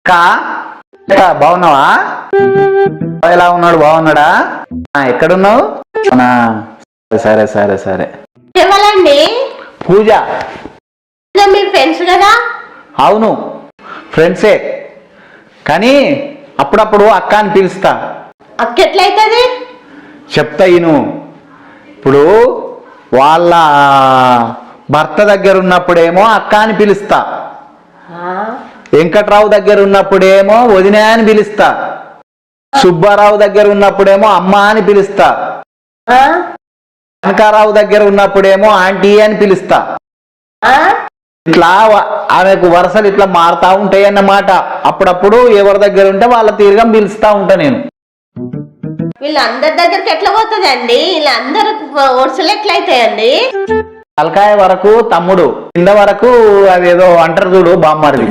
కా బాగున్నావా? ఎలా ఉన్నాడు? బాగున్నాడా? ఎక్కడున్నావు? సరే సరే సరే. ఎవరండి? పూజ. మీ ఫ్రెండ్స్ కదా? అవును ఫ్రెండ్సే, కానీ అప్పుడప్పుడు అక్క అని పిలుస్తా. అక్క ఎట్లయితుంది? చెప్తా ఇను. ఇప్పుడు వాళ్ళ భర్త దగ్గర ఉన్నప్పుడేమో అక్క అని పిలుస్తా, వెంకట్రావు దగ్గర ఉన్నప్పుడేమో వదిన అని పిలుస్తా, సుబ్బారావు దగ్గర ఉన్నప్పుడేమో అమ్మ అని పిలుస్తా, కనకారావు దగ్గర ఉన్నప్పుడేమో ఆంటీ అని పిలుస్తా. ఇట్లా ఆమెకు వరుసలు ఇట్లా మారుతా ఉంటాయి అన్నమాట. అప్పుడప్పుడు ఎవరి దగ్గర ఉంటే వాళ్ళ తీరుగా పిలుస్తా ఉంటా నేను. వీళ్ళందరి దగ్గరికి ఎట్లా పోతుందండి? వీళ్ళందరూ వరుసలు ఎట్లయితాయండి? తలకాయ వరకు తమ్ముడు, కింద వరకు అదేదో అంటారు చూడు బామ్మరిది.